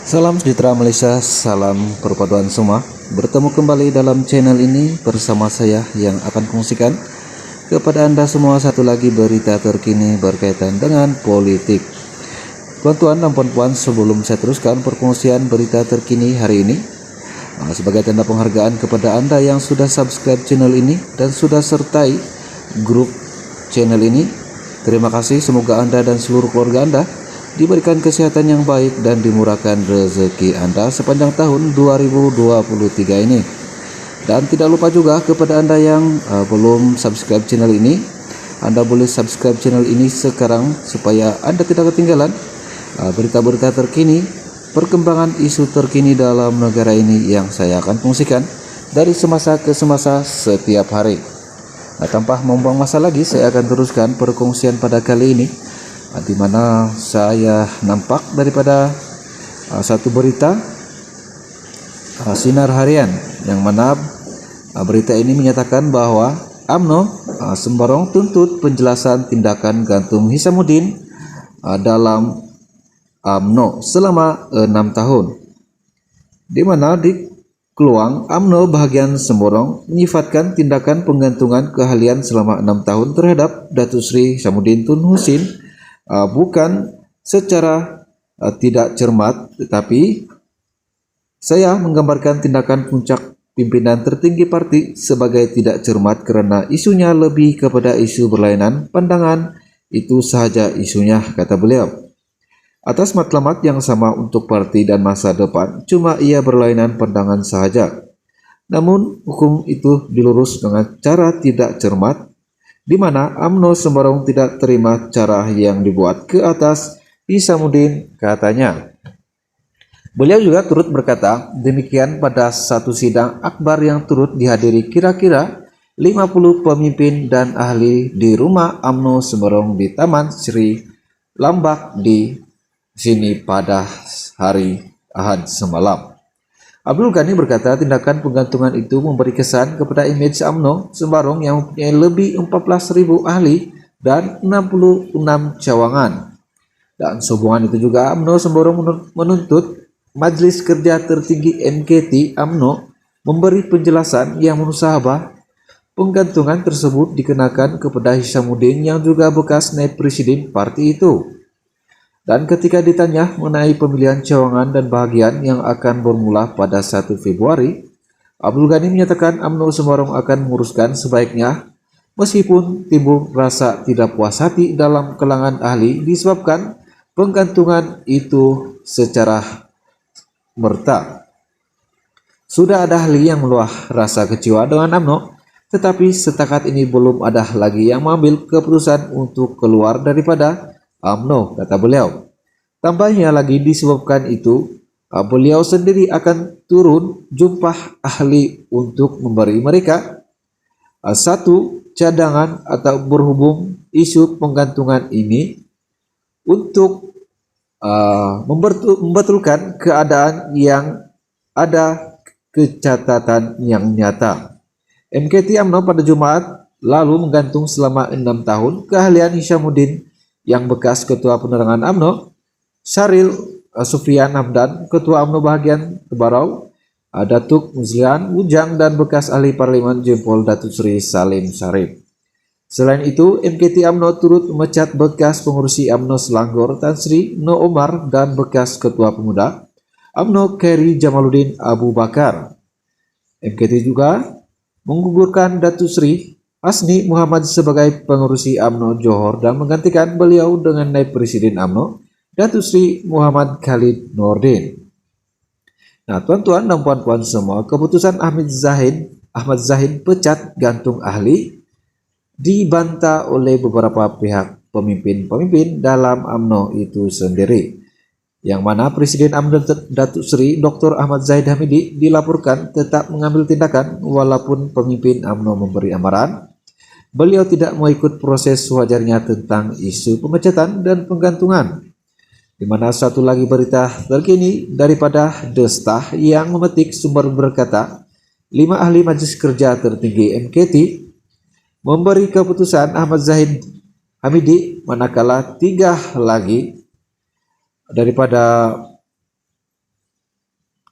Salam sejahtera Malaysia, salam perpaduan semua. Bertemu kembali dalam channel ini bersama saya yang akan kongsikan kepada Anda semua satu lagi berita terkini berkaitan dengan politik. Tuan-tuan dan puan-puan, sebelum saya teruskan perkongsian berita terkini hari ini, sebagai tanda penghargaan kepada Anda yang sudah subscribe channel ini dan sudah sertai grup channel ini, terima kasih. Semoga Anda dan seluruh keluarga Anda diberikan kesehatan yang baik dan dimurahkan rezeki Anda sepanjang tahun 2023 ini. Dan tidak lupa juga kepada Anda yang belum subscribe channel ini, Anda boleh subscribe channel ini sekarang supaya Anda tidak ketinggalan berita-berita terkini, perkembangan isu terkini dalam negara ini yang saya akan kongsikan dari semasa ke semasa setiap hari. Nah, tanpa membuang masa lagi, saya akan teruskan perkongsian pada kali ini, di mana saya nampak daripada satu berita Sinar Harian, yang mana berita ini menyatakan bahwa UMNO sembarang tuntut penjelasan tindakan gantung Hishamuddin dalam UMNO selama 6 tahun, di mana di Keluang UMNO bahagian Semborong menyifatkan tindakan penggantungan keahlian selama 6 tahun terhadap Datuk Seri Hishamuddin Tun Husin bukan secara tidak cermat, tetapi saya menggambarkan tindakan puncak pimpinan tertinggi parti sebagai tidak cermat kerana isunya lebih kepada isu berlainan pandangan, itu sahaja isunya, kata beliau. Atas matlamat yang sama untuk parti dan masa depan, cuma ia berlainan pandangan sahaja. Namun hukum itu dilurus dengan cara tidak cermat, di mana UMNO sembarang tidak terima cara yang dibuat ke atas Hishamuddin, katanya. Beliau juga turut berkata demikian pada satu sidang akbar yang turut dihadiri kira-kira 50 pemimpin dan ahli di rumah UMNO sembarang di Taman Sri Lambak di sini pada hari Ahad semalam. Abdul Ghani berkata tindakan penggantungan itu memberi kesan kepada imej UMNO sembarang yang mempunyai lebih 14.000 ahli dan 66 cawangan. Dan sehubungan itu juga UMNO sembarang menuntut Majlis Kerja Tertinggi MKT UMNO memberi penjelasan yang musahabah penggantungan tersebut dikenakan kepada Hishamuddin yang juga bekas naib presiden parti itu. Dan ketika ditanya mengenai pemilihan cawangan dan bahagian yang akan bermula pada 1 Februari, Abdul Ghani menyatakan UMNO sembarang akan menguruskan sebaiknya, meskipun timbul rasa tidak puas hati dalam kalangan ahli disebabkan penggantungan itu secara merta. Sudah ada ahli yang meluah rasa kecewa dengan UMNO, tetapi setakat ini belum ada lagi yang mengambil keputusan untuk keluar daripada UMNO, kata beliau. Tambahnya lagi, disebabkan itu beliau sendiri akan turun jumpa ahli untuk memberi mereka satu cadangan atau berhubung isu penggantungan ini untuk membetulkan keadaan yang ada kecatatan yang nyata. MKT UMNO pada Jumat lalu menggantung selama 6 tahun keahlian Hishamuddin yang bekas Ketua Penerangan UMNO, Syaril Sufian Hamdan, Ketua UMNO bahagian Tebarau, Datuk Muzlian Ujang, dan bekas ahli Parlimen Jempol Datuk Seri Salim Sarip. Selain itu, MKT UMNO turut memecat bekas pengurusi UMNO Selangor Tan Sri No Omar dan bekas Ketua Pemuda UMNO Khairi Jamaluddin Abu Bakar. MKT juga menggugurkan Datuk Sri Hasni Muhammad sebagai pengurusi UMNO Johor dan menggantikan beliau dengan naib presiden UMNO Datuk Sri Muhammad Khalid Nordin. Nah, tuan-tuan dan puan-puan semua, keputusan Ahmad Zahid pecat gantung ahli dibantah oleh beberapa pihak pemimpin dalam UMNO itu sendiri, yang mana Presiden UMNO Datuk Seri Dr. Ahmad Zahid Hamidi dilaporkan tetap mengambil tindakan walaupun pemimpin UMNO memberi amaran. Beliau tidak mengikut proses wajarnya tentang isu pemecatan dan penggantungan. Di mana satu lagi berita terkini daripada The Star yang memetik sumber berkata 5 ahli Majlis Kerja Tertinggi MKT memberi keputusan Ahmad Zahid Hamidi, manakala 3 lagi daripada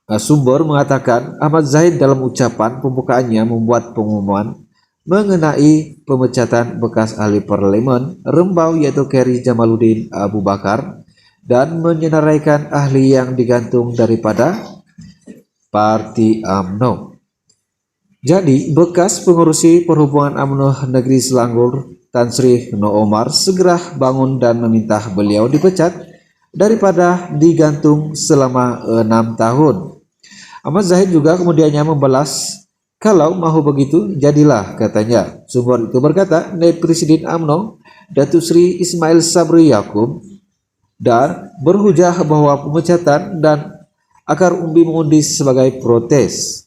Sumber mengatakan Ahmad Zahid dalam ucapan pembukaannya membuat pengumuman mengenai pemecatan bekas ahli parlemen Rembau yaitu Khairi Jamaluddin Abu Bakar dan menyenaraikan ahli yang digantung daripada Parti UMNO. Jadi, bekas pengurusi perhubungan UMNO Negeri Selangor Tan Sri Noh Omar segera bangun dan meminta beliau dipecat daripada digantung selama 6 tahun. Ahmad Zahid juga kemudiannya membalas, kalau mahu begitu jadilah, katanya. Sumber itu berkata, Naib Presiden UMNO Datuk Sri Ismail Sabri Yaakob dan berhujah bahwa pemecatan dan akar umbi mengundi sebagai protes.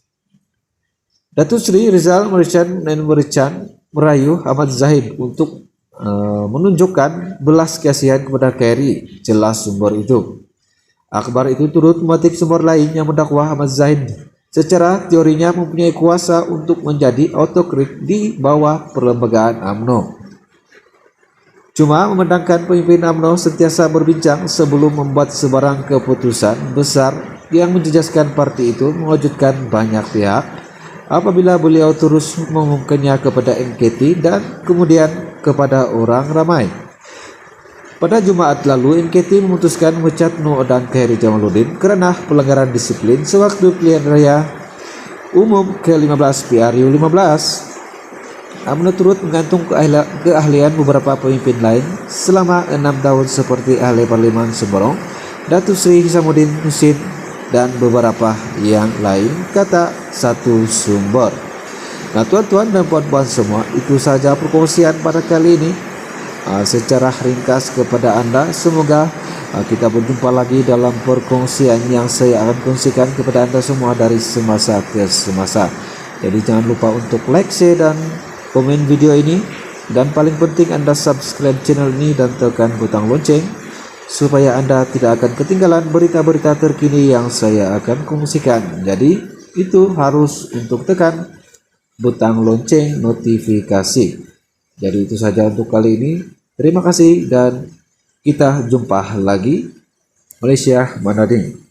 Datuk Sri Rizal Merchan merayu Ahmad Zahid untuk menunjukkan belas kasihan kepada Khairi, jelas sumber itu. Akhbar itu turut memetik sumber lain yang mendakwa Ahmad Zahid secara teorinya mempunyai kuasa untuk menjadi autokrat di bawah perlembagaan UMNO. Cuma memandangkan pemimpin UMNO sentiasa berbincang sebelum membuat sebarang keputusan besar yang menjejaskan parti itu mengejutkan banyak pihak apabila beliau terus mengumumkannya kepada NKT dan kemudian kepada orang ramai. Pada Jumat lalu, NKT memutuskan memecat Noh dan Khairi Jamaluddin karena pelanggaran disiplin sewaktu pilihan raya umum ke-15 PRU 15. UMNO turut menggantung keahlian beberapa pemimpin lain selama 6 tahun seperti ahli parlemen Sembarong, Datuk Sri Hisamuddin Husin, dan beberapa yang lain, kata satu sumber. Nah, tuan-tuan dan puan-puan semua, itu saja perkongsian pada kali ini secara ringkas kepada Anda. Semoga kita berjumpa lagi dalam perkongsian yang saya akan kongsikan kepada Anda semua dari semasa ke semasa. Jadi jangan lupa untuk like, share, dan komen video ini, dan paling penting Anda subscribe channel ini dan tekan butang lonceng supaya Anda tidak akan ketinggalan berita-berita terkini yang saya akan kongsikan. Jadi itu harus untuk tekan butang lonceng notifikasi. Jadi itu saja untuk kali ini. Terima kasih dan kita jumpa lagi. Malaysia Manading.